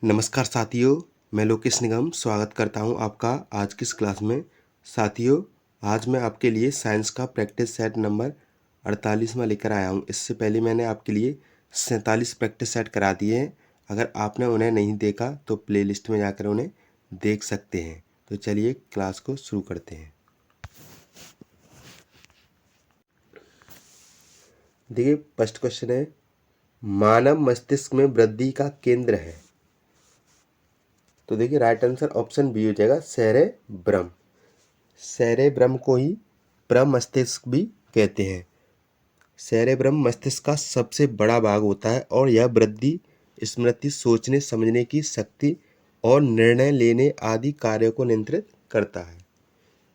नमस्कार साथियों, मैं लोकेश निगम स्वागत करता हूं आपका आज की इस क्लास में। साथियों, आज मैं आपके लिए साइंस का प्रैक्टिस सेट नंबर 48 में लेकर आया हूं। इससे पहले मैंने आपके लिए 47 प्रैक्टिस सेट करा दिए हैं। अगर आपने उन्हें नहीं देखा तो प्लेलिस्ट में जाकर उन्हें देख सकते हैं। तो चलिए क्लास को शुरू करते हैं। देखिए, फर्स्ट क्वेश्चन है, मानव मस्तिष्क में वृद्धि का केंद्र है। तो देखिए, राइट आंसर ऑप्शन बी हो जाएगा, सेरेब्रम। सेरेब्रम को ही प्रमस्तिष्क भी कहते हैं। सेरेब्रम मस्तिष्क का सबसे बड़ा भाग होता है और यह वृद्धि, स्मृति, सोचने समझने की शक्ति और निर्णय लेने आदि कार्यों को नियंत्रित करता है।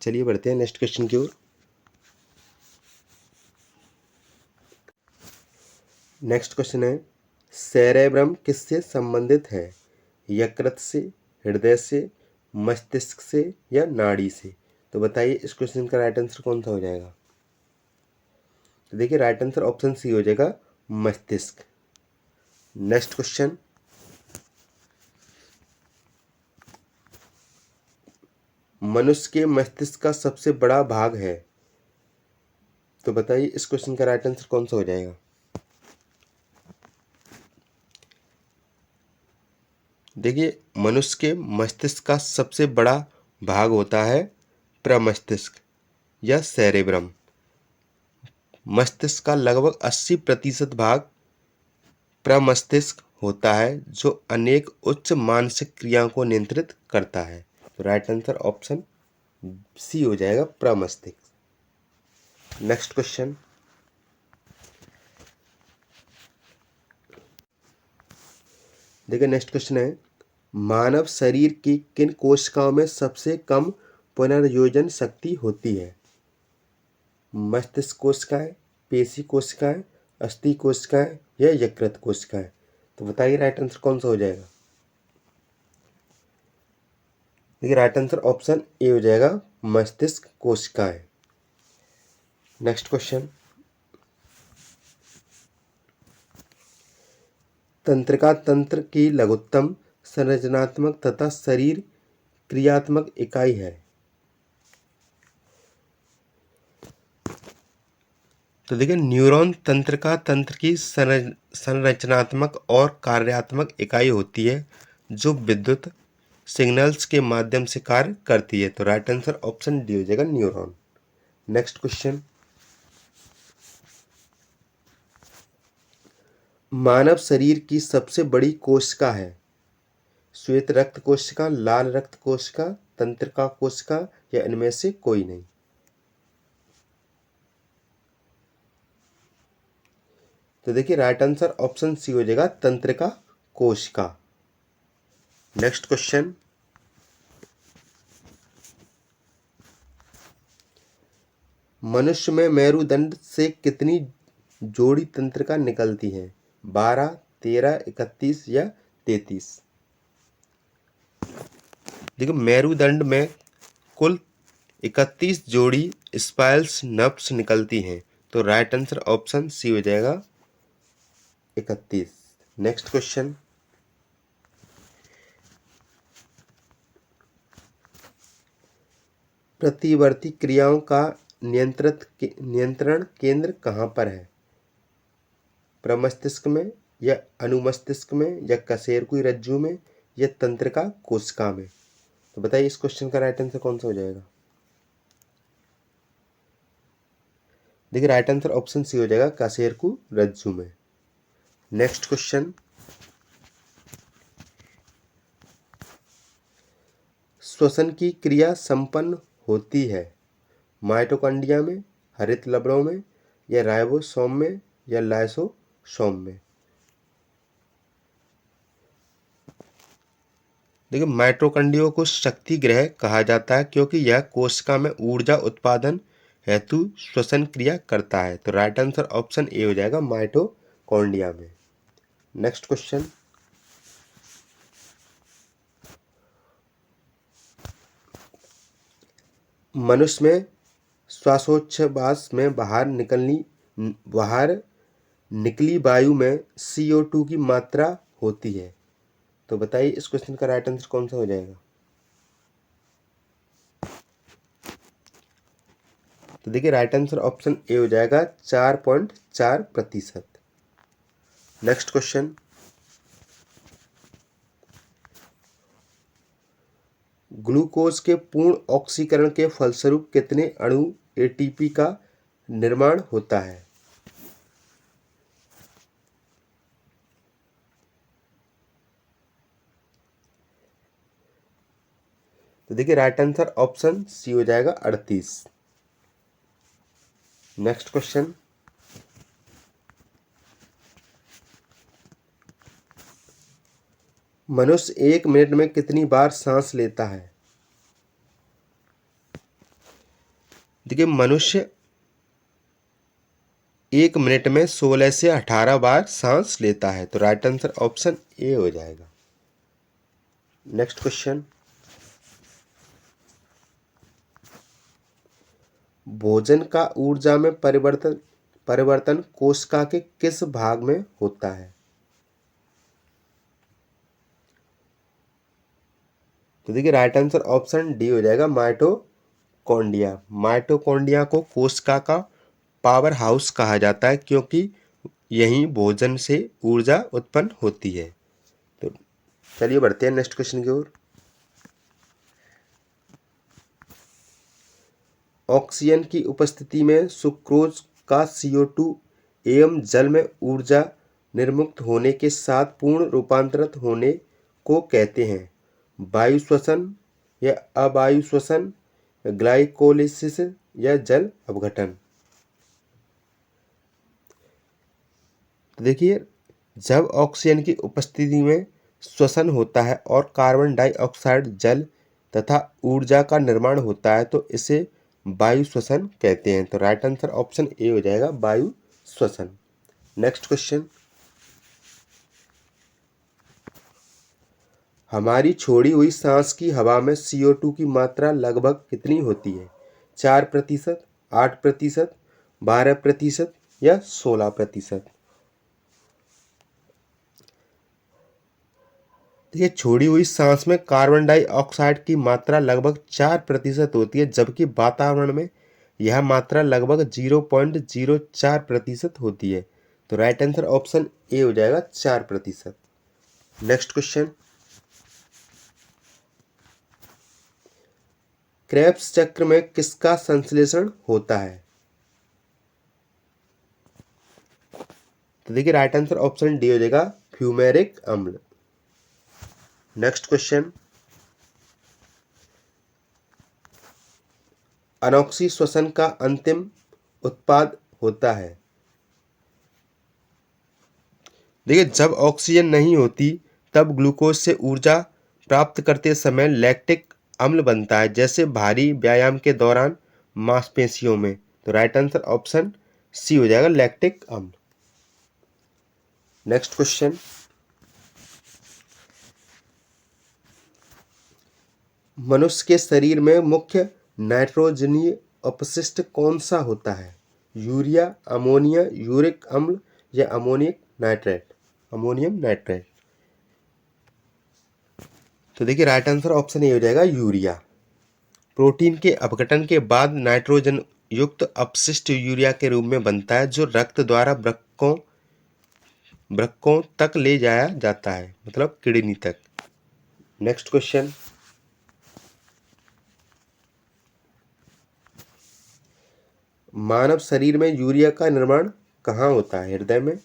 चलिए बढ़ते हैं नेक्स्ट क्वेश्चन की ओर। नेक्स्ट क्वेश्चन है, सेरेब्रम किससे संबंधित है? यकृत से, हृदय से, मस्तिष्क से या नाड़ी से? तो बताइए इस क्वेश्चन का राइट आंसर कौन सा हो जाएगा? तो देखिए, राइट आंसर ऑप्शन सी हो जाएगा, मस्तिष्क। नेक्स्ट क्वेश्चन, मनुष्य के मस्तिष्क का सबसे बड़ा भाग है। तो बताइए इस क्वेश्चन का राइट आंसर कौन सा हो जाएगा? देखिए, मनुष्य के मस्तिष्क का सबसे बड़ा भाग होता है प्रमस्तिष्क या सेरेब्रम। मस्तिष्क का लगभग 80% भाग प्रमस्तिष्क होता है, जो अनेक उच्च मानसिक क्रियाओं को नियंत्रित करता है। तो राइट आंसर ऑप्शन सी हो जाएगा, प्रमस्तिष्क। नेक्स्ट क्वेश्चन, देखिए नेक्स्ट क्वेश्चन है, मानव शरीर की किन कोशिकाओं में सबसे कम पुनर्योजन शक्ति होती है? मस्तिष्क कोशिकाएं, पेशी कोशिकाएं, अस्थि कोशिकाएं या यकृत कोशिकाएं? तो बताइए राइट आंसर कौन सा हो जाएगा? देखिए, राइट आंसर ऑप्शन ए हो जाएगा, मस्तिष्क कोशिकाएं। नेक्स्ट क्वेश्चन, तंत्रिका तंत्र की लघुत्तम संरचनात्मक तथा शरीर क्रियात्मक इकाई है। तो देखिए, न्यूरॉन तंत्रिका तंत्र की संरचनात्मक और कार्यात्मक इकाई होती है, जो विद्युत सिग्नल्स के माध्यम से कार्य करती है। तो राइट आंसर ऑप्शन डी हो जाएगा, न्यूरॉन। नेक्स्ट क्वेश्चन, मानव शरीर की सबसे बड़ी कोशिका है? श्वेत रक्त कोशिका, लाल रक्त कोशिका, तंत्रिका कोशिका या इनमें से कोई नहीं? तो देखिए, राइट आंसर ऑप्शन सी हो जाएगा, तंत्रिका कोशिका। नेक्स्ट क्वेश्चन, मनुष्य में मेरुदंड से कितनी जोड़ी तंत्रिका निकलती हैं? 12, 13, 31 या 33? देखिए, मेरुदंड में कुल 31 जोड़ी स्पाइरल्स नर्व्स निकलती हैं। तो राइट आंसर ऑप्शन सी हो जाएगा, 31। नेक्स्ट क्वेश्चन, प्रतिवर्ती क्रियाओं का नियंत्रण केंद्र कहाँ पर है? प्रमस्तिष्क में या अनुमस्तिष्क में या कशेरुकी रज्जु में या तंत्रिका कोशिका में? तो बताइए इस क्वेश्चन का राइट आंसर कौन सा हो जाएगा? देखिए, राइट आंसर ऑप्शन सी हो जाएगा, कशेरुकी रज्जु में। नेक्स्ट क्वेश्चन, श्वसन की क्रिया संपन्न होती है माइटोकॉन्ड्रिया में, हरित लवणों में या राइबोसोम में या लाइसोसोम में? देखिए, माइटोकॉन्ड्रिया को शक्ति ग्रह कहा जाता है, क्योंकि यह कोशिका में ऊर्जा उत्पादन हेतु श्वसन क्रिया करता है। तो राइट आंसर ऑप्शन ए हो जाएगा, माइटोकॉन्ड्रिया में। नेक्स्ट क्वेश्चन, मनुष्य में श्वासोच्छ्वास में बाहर निकली वायु में CO2 की मात्रा होती है। तो बताइए इस क्वेश्चन का राइट आंसर कौन सा हो जाएगा। तो देखिए राइट आंसर ऑप्शन ए हो जाएगा 4.4%। नेक्स्ट क्वेश्चन, ग्लूकोज के पूर्ण ऑक्सीकरण के फलस्वरूप कितने अणु एटीपी का निर्माण होता है। तो देखिए राइट आंसर ऑप्शन सी हो जाएगा 38। नेक्स्ट क्वेश्चन, मनुष्य 1 मिनट में कितनी बार सांस लेता है। देखिए मनुष्य 1 मिनट में 16 से 18 बार सांस लेता है। तो राइट आंसर ऑप्शन ए हो जाएगा। नेक्स्ट क्वेश्चन, भोजन का ऊर्जा में परिवर्तन कोशिका के किस भाग में होता है। तो देखिए राइट आंसर ऑप्शन डी हो जाएगा, माइटोकॉन्ड्रिया। माइटोकॉन्ड्रिया को कोशिका का पावर हाउस कहा जाता है क्योंकि यहीं भोजन से ऊर्जा उत्पन्न होती है। तो चलिए बढ़ते हैं नेक्स्ट क्वेश्चन की ओर। ऑक्सीजन की उपस्थिति में सुक्रोज का CO2 एवं जल में ऊर्जा निर्मुक्त होने के साथ पूर्ण रूपांतरित होने को कहते हैं। वायु श्वसन या अवायु श्वसन, ग्लाइकोलिसिस या जल अपघटन। तो देखिए जब ऑक्सीजन की उपस्थिति में श्वसन होता है और कार्बन डाइऑक्साइड जल तथा ऊर्जा का निर्माण होता है तो इसे वायु श्वसन कहते हैं। तो राइट आंसर ऑप्शन ए हो जाएगा, वायु श्वसन। नेक्स्ट क्वेश्चन, हमारी छोड़ी हुई सांस की हवा में CO2 की मात्रा लगभग कितनी होती है। 4%, 8%, 12% या 16%। देखिए छोड़ी हुई सांस में कार्बन डाइऑक्साइड की मात्रा लगभग 4% होती है, जबकि वातावरण में यह मात्रा लगभग 0.04% होती है। तो राइट आंसर ऑप्शन ए हो जाएगा, 4%। नेक्स्ट क्वेश्चन, क्रेब्स चक्र में किसका संश्लेषण होता है। तो देखिए राइट आंसर ऑप्शन डी हो जाएगा, फ्यूमेरिक अम्ल। नेक्स्ट क्वेश्चन, अनोक्सी श्वसन का अंतिम उत्पाद होता है। देखिए जब ऑक्सीजन नहीं होती तब ग्लूकोज से ऊर्जा प्राप्त करते समय लैक्टिक अम्ल बनता है, जैसे भारी व्यायाम के दौरान मांसपेशियों में। तो राइट आंसर ऑप्शन सी हो जाएगा, लैक्टिक अम्ल। नेक्स्ट क्वेश्चन, मनुष्य के शरीर में मुख्य नाइट्रोजनीय अपशिष्ट कौन सा होता है। यूरिया, अमोनिया, यूरिक अम्ल या अमोनियम नाइट्रेट। तो देखिए राइट आंसर ऑप्शन ए हो जाएगा, यूरिया। प्रोटीन के अपघटन के बाद नाइट्रोजन युक्त अपशिष्ट यूरिया के रूप में बनता है, जो रक्त द्वारा वृक्कों तक ले जाया जाता है, मतलब किडनी तक। नेक्स्ट क्वेश्चन, मानव शरीर में यूरिया का निर्माण कहाँ होता है। हृदय में,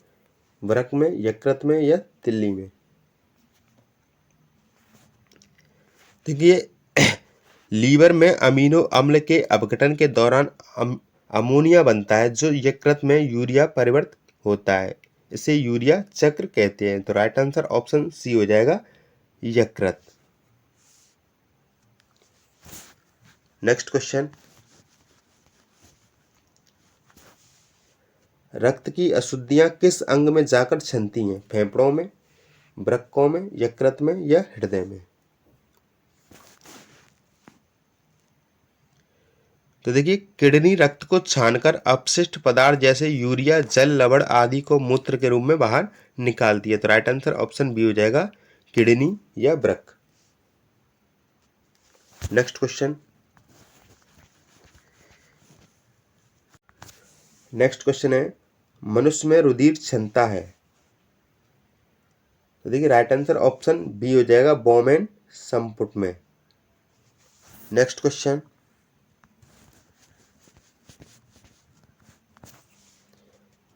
वृक्क में, यकृत में या तिल्ली में। देखिए लीवर में अमीनो अम्ल के अपघटन के दौरान अमोनिया बनता है, जो यकृत में यूरिया परिवर्तित होता है। इसे यूरिया चक्र कहते हैं। तो राइट आंसर ऑप्शन सी हो जाएगा, यकृत। नेक्स्ट क्वेश्चन, रक्त की अशुद्धियां किस अंग में जाकर छनती हैं। फेफड़ों में, वृक्कों में, यकृत में या हृदय में। तो देखिए किडनी रक्त को छानकर अपशिष्ट पदार्थ जैसे यूरिया, जल, लवण आदि को मूत्र के रूप में बाहर निकालती है। तो राइट आंसर ऑप्शन बी हो जाएगा, किडनी या वृक्क। नेक्स्ट क्वेश्चन है, मनुष्य में रुधिर क्षमता है। तो देखिए राइट आंसर ऑप्शन बी हो जाएगा, बोमेन संपुट में। नेक्स्ट क्वेश्चन,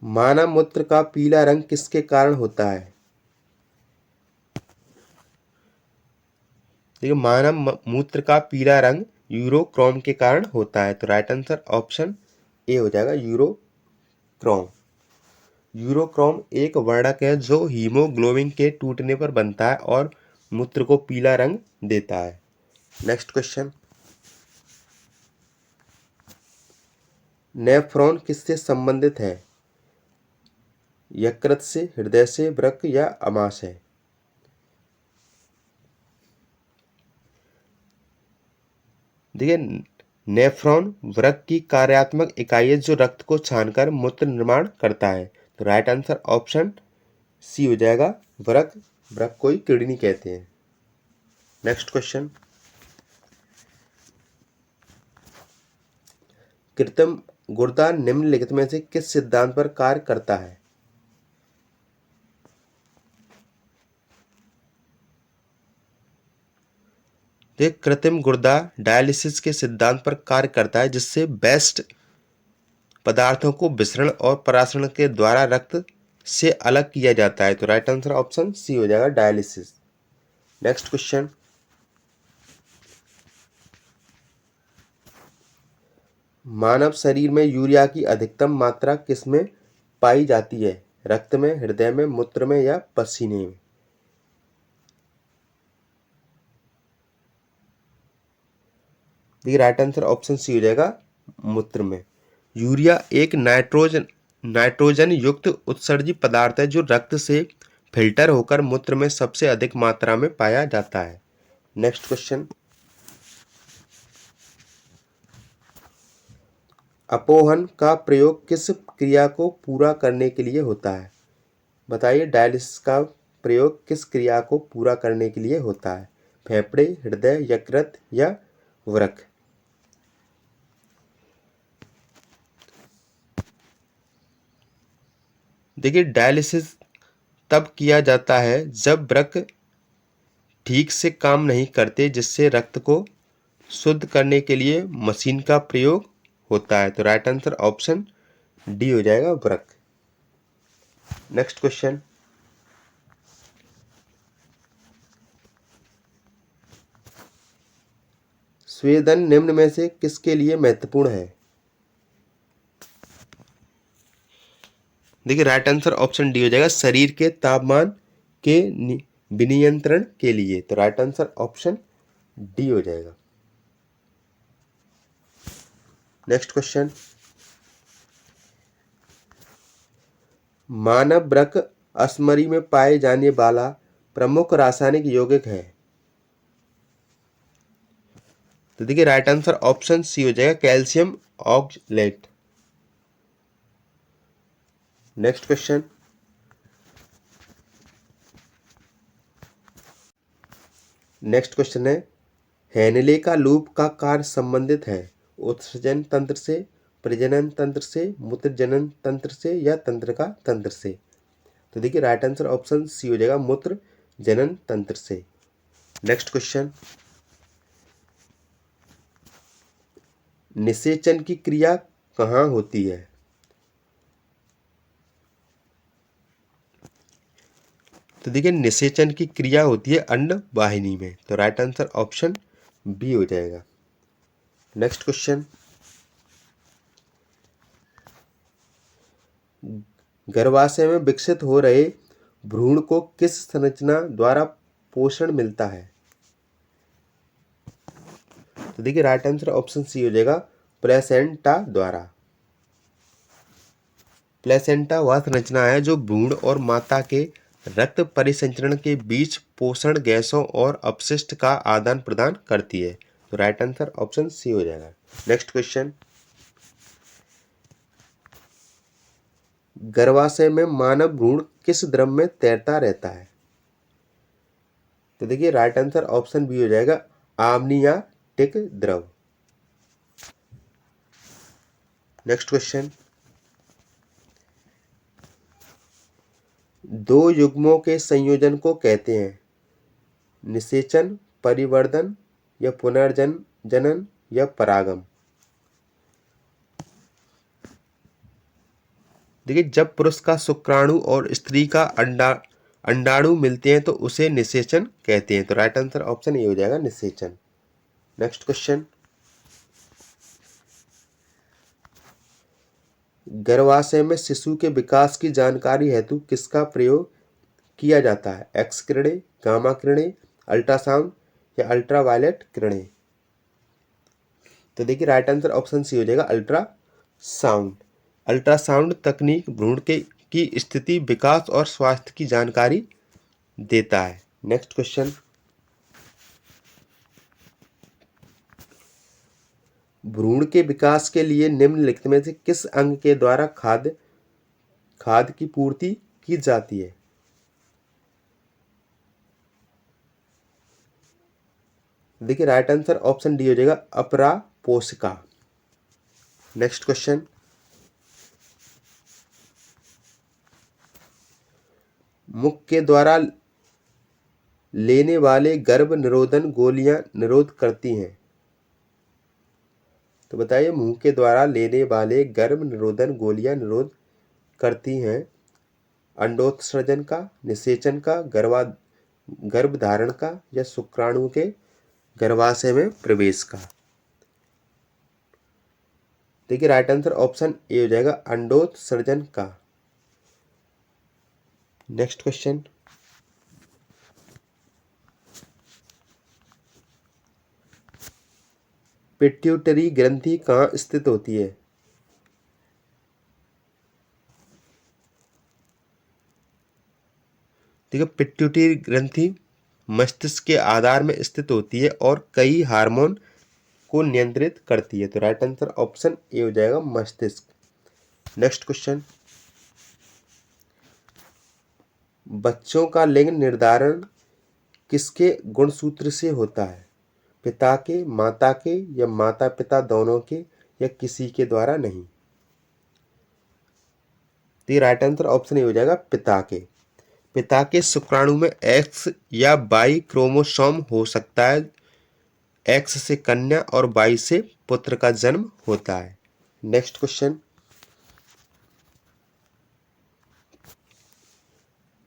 मानव मूत्र का पीला रंग किसके कारण होता है? देखिए मानव मूत्र का पीला रंग यूरोक्रोम के कारण होता है। तो राइट आंसर ऑप्शन ए हो जाएगा, यूरोक्रोम। यूरोक्रोम एक वर्णक है जो हीमोग्लोबिन के टूटने पर बनता है और मूत्र को पीला रंग देता है। नेक्स्ट क्वेश्चन, नेफ्रॉन किससे संबंधित है? यकृत से, हृदय से, वृक्क या आमाशय? देखिए नेफ्रॉन वृक्क की कार्यात्मक इकाई है जो रक्त को छानकर मूत्र निर्माण करता है। तो राइट आंसर ऑप्शन सी हो जाएगा, वृक्क। वृक्क को ही किडनी कहते हैं। नेक्स्ट क्वेश्चन, कृत्रिम गुर्दा निम्नलिखित में से किस सिद्धांत पर कार्य करता है? कृत्रिम गुर्दा डायलिसिस के सिद्धांत पर कार्य करता है जिससे बेस्ट पदार्थों को विसरण और परासरण के द्वारा रक्त से अलग किया जाता है। तो राइट आंसर ऑप्शन सी हो जाएगा, डायलिसिस। नेक्स्ट क्वेश्चन, मानव शरीर में यूरिया की अधिकतम मात्रा किसमें पाई जाती है? रक्त में, हृदय में, मूत्र में या पसीने में? देखिए राइट आंसर ऑप्शन सी हो जाएगा, मूत्र में। यूरिया एक नाइट्रोजन युक्त उत्सर्जी पदार्थ है जो रक्त से फिल्टर होकर मूत्र में सबसे अधिक मात्रा में पाया जाता है। नेक्स्ट क्वेश्चन, अपोहन का प्रयोग किस क्रिया को पूरा करने के लिए होता है? बताइए, डायलिसिस का प्रयोग किस क्रिया को पूरा करने के लिए होता है? फेफड़े, हृदय, यकृत या वृक्क? देखिए डायलिसिस तब किया जाता है जब वृक्क ठीक से काम नहीं करते, जिससे रक्त को शुद्ध करने के लिए मशीन का प्रयोग होता है। तो राइट आंसर ऑप्शन डी हो जाएगा, वृक्क। नेक्स्ट क्वेश्चन, स्वेदन निम्न में से किसके लिए महत्वपूर्ण है? देखिए राइट आंसर ऑप्शन डी हो जाएगा, शरीर के तापमान के विनियंत्रण के लिए। तो राइट आंसर ऑप्शन डी हो जाएगा। नेक्स्ट क्वेश्चन, मानव वृक्क अश्मरी में पाए जाने वाला प्रमुख रासायनिक यौगिक है? तो देखिए राइट आंसर ऑप्शन सी हो जाएगा, कैल्शियम ऑक्सलेट। नेक्स्ट क्वेश्चन, है हेनले का लूप का कार्य संबंधित है उत्सर्जन तंत्र से, प्रजनन तंत्र से, मूत्रजनन तंत्र से या तंत्रिका तंत्र से? तो देखिए राइट आंसर ऑप्शन सी हो जाएगा, मूत्र जनन तंत्र से। नेक्स्ट क्वेश्चन, निषेचन की क्रिया कहाँ होती है? तो देखिए निषेचन की क्रिया होती है अंड वाहिनी में। तो राइट आंसर ऑप्शन बी हो जाएगा। नेक्स्ट क्वेश्चन, गर्भाशय में विकसित हो रहे भ्रूण को किस संरचना द्वारा पोषण मिलता है? तो देखिए राइट आंसर ऑप्शन सी हो जाएगा, प्लेसेंटा द्वारा। प्लेसेंटा वह संरचना है जो भ्रूण और माता के रक्त परिसंचरण के बीच पोषण गैसों और अपशिष्ट का आदान प्रदान करती है। तो राइट आंसर ऑप्शन सी हो जाएगा। नेक्स्ट क्वेश्चन, गर्भाशय में मानव भ्रूण किस द्रव में तैरता रहता है? तो देखिए राइट आंसर ऑप्शन बी हो जाएगा आम्नियाटिक द्रव। नेक्स्ट क्वेश्चन, दो युग्मों के संयोजन को कहते हैं निषेचन, परिवर्धन या पुनर्जनन या परागम। देखिए जब पुरुष का शुक्राणु और स्त्री का अंडाणु मिलते हैं तो उसे निषेचन कहते हैं। तो राइट आंसर ऑप्शन ए हो जाएगा निषेचन। नेक्स्ट क्वेश्चन, गर्भाशय में शिशु के विकास की जानकारी हेतु किसका प्रयोग किया जाता है? एक्स किरणें, गामा किरणें, अल्ट्रासाउंड या अल्ट्रावायलेट किरणें। तो देखिए राइट आंसर ऑप्शन सी हो जाएगा अल्ट्रासाउंड। अल्ट्रासाउंड तकनीक भ्रूण की स्थिति, विकास और स्वास्थ्य की जानकारी देता है। नेक्स्ट क्वेश्चन, भ्रूण के विकास के लिए निम्नलिखित में से किस अंग के द्वारा खाद्य की पूर्ति की जाती है? देखिए राइट आंसर ऑप्शन डी हो जाएगा अपरा पोषका। नेक्स्ट क्वेश्चन, मुख के द्वारा लेने वाले गर्भ निरोधन गोलियां निरोध करती हैं। तो बताइए मुंह के द्वारा लेने वाले गर्भ निरोधन गोलियां निरोध करती हैं अंडोत्सर्जन का, निषेचन का, गर्भधारण का या शुक्राणु के गर्भाशय में प्रवेश का। देखिए राइट आंसर ऑप्शन ए हो जाएगा अंडोत्सर्जन का। नेक्स्ट क्वेश्चन, पिट्यूटरी ग्रंथि कहाँ स्थित होती है? देखिए पिट्यूटरी ग्रंथि मस्तिष्क के आधार में स्थित होती है और कई हार्मोन को नियंत्रित करती है। तो राइट आंसर ऑप्शन ए हो जाएगा मस्तिष्क। नेक्स्ट क्वेश्चन, बच्चों का लिंग निर्धारण किसके गुणसूत्र से होता है? पिता के, माता के या माता पिता दोनों के या किसी के द्वारा नहीं? तो राइट आंसर ऑप्शन ए हो जाएगा पिता के। पिता के शुक्राणु में एक्स या वाई क्रोमोसोम हो सकता है। एक्स से कन्या और वाई से पुत्र का जन्म होता है। नेक्स्ट क्वेश्चन,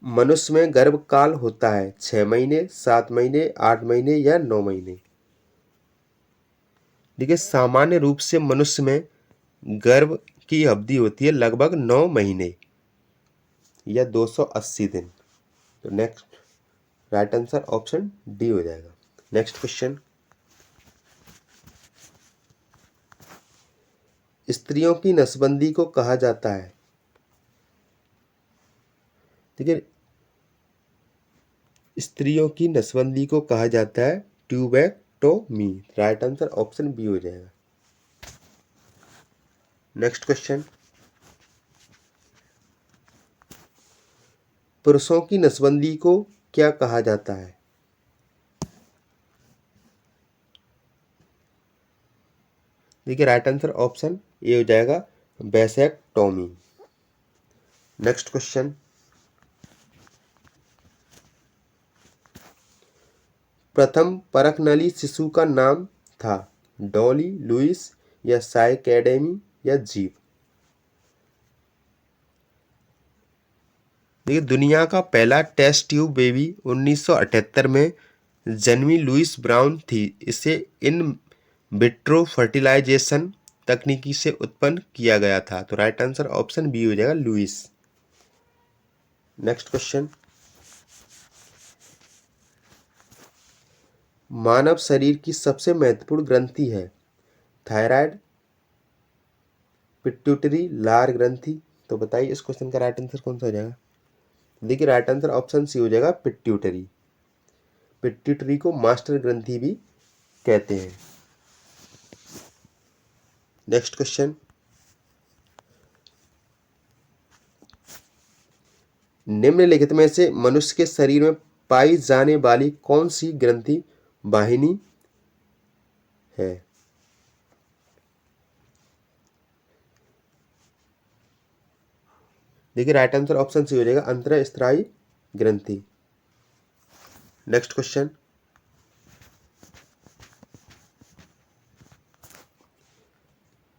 मनुष्य में गर्भकाल होता है 6 महीने, 7 महीने, 8 महीने या 9 महीने? देखिए सामान्य रूप से मनुष्य में गर्भ की अवधि होती है लगभग 9 महीने या 280 दिन। तो next right answer option D हो जाएगा। नेक्स्ट क्वेश्चन, स्त्रियों की नसबंदी को कहा जाता है? देखिए स्त्रियों की नसबंदी को कहा जाता है tubectomy. Right answer option B हो जाएगा। नेक्स्ट क्वेश्चन, पुरुषों की नसबंदी को क्या कहा जाता है? देखिए राइट आंसर ऑप्शन ए हो जाएगा वैसेक्टोमी। नेक्स्ट क्वेश्चन, प्रथम परखनली शिशु का नाम था डॉली, लुइस या साइकेडेमी या जीव? देखिए दुनिया का पहला टेस्ट ट्यूब बेबी 1978 में जन्मी लुइस ब्राउन थी। इसे इन विट्रो फर्टिलाइजेशन तकनीकी से उत्पन्न किया गया था। तो राइट आंसर ऑप्शन बी हो जाएगा लुइस। नेक्स्ट क्वेश्चन, मानव शरीर की सबसे महत्वपूर्ण ग्रंथि है थायराइड, पिट्यूटरी, लार ग्रंथि। तो बताइए इस क्वेश्चन का राइट आंसर कौन सा हो जाएगा? देखिए राइट आंसर ऑप्शन सी हो जाएगा पिट्यूटरी। पिट्यूटरी को मास्टर ग्रंथि भी कहते हैं। नेक्स्ट क्वेश्चन, निम्नलिखित में से मनुष्य के शरीर में पाई जाने वाली कौन सी ग्रंथि वाहिनी है? देखिए राइट आंसर ऑप्शन सी हो जाएगा अंतःस्त्रावी ग्रंथि। नेक्स्ट क्वेश्चन,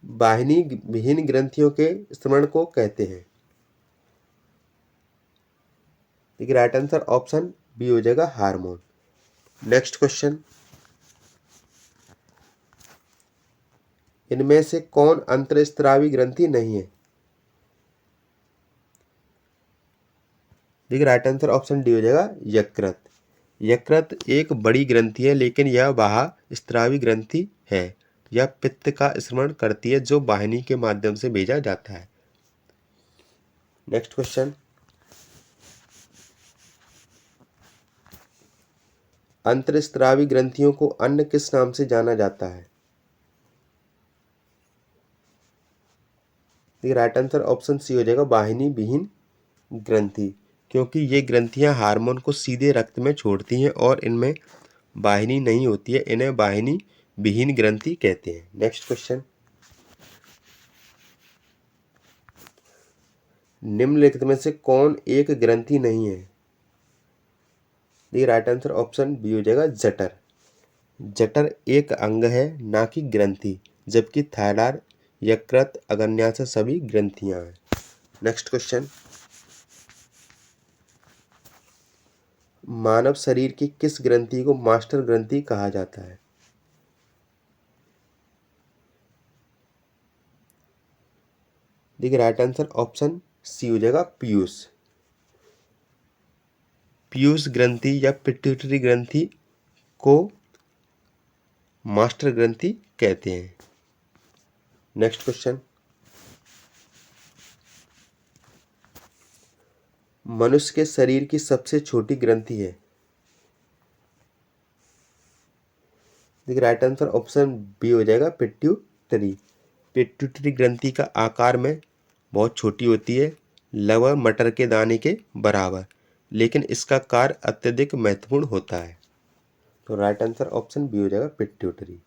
वाहिनी विहीन ग्रंथियों के स्रवण को कहते हैं। देखिए राइट आंसर ऑप्शन बी हो जाएगा हार्मोन। नेक्स्ट क्वेश्चन, इनमें से कौन अंतःस्त्रावी ग्रंथि नहीं है? देखिए राइट आंसर ऑप्शन डी हो जाएगा यकृत। यकृत एक बड़ी ग्रंथि है लेकिन यह बाह्यस्रावी ग्रंथि है। यह पित्त का स्रवण करती है जो वाहिनी के माध्यम से भेजा जाता है। नेक्स्ट क्वेश्चन, अंतःस्रावी ग्रंथियों को अन्य किस नाम से जाना जाता है? देखिए राइट आंसर ऑप्शन सी हो जाएगा वाहिनी विहीन ग्रंथि, क्योंकि ये ग्रंथियां हार्मोन को सीधे रक्त में छोड़ती हैं और इनमें वाहिनी नहीं होती है। इन्हें वाहिनी विहीन ग्रंथि कहते हैं। नेक्स्ट क्वेश्चन, निम्नलिखित में से कौन एक ग्रंथि नहीं है? देखिए राइट आंसर ऑप्शन बी हो जाएगा जठर। जठर एक अंग है ना कि ग्रंथि, जबकि थायराइड, यकृत, अग्न्याशय सभी ग्रंथियां हैं। नेक्स्ट क्वेश्चन, मानव शरीर की किस ग्रंथि को मास्टर ग्रंथि कहा जाता है? देखिए राइट आंसर ऑप्शन सी हो जाएगा पीयूष। पीयूष ग्रंथि या पिट्यूटरी ग्रंथि को मास्टर ग्रंथि कहते हैं। नेक्स्ट क्वेश्चन, मनुष्य के शरीर की सबसे छोटी ग्रंथि है? देखिए राइट आंसर ऑप्शन बी हो जाएगा पिट्यूटरी। पिट्यूटरी ग्रंथि का आकार में बहुत छोटी होती है, लगभग मटर के दाने के बराबर, लेकिन इसका कार्य अत्यधिक महत्वपूर्ण होता है। तो राइट आंसर ऑप्शन बी हो जाएगा पिट्यूटरी।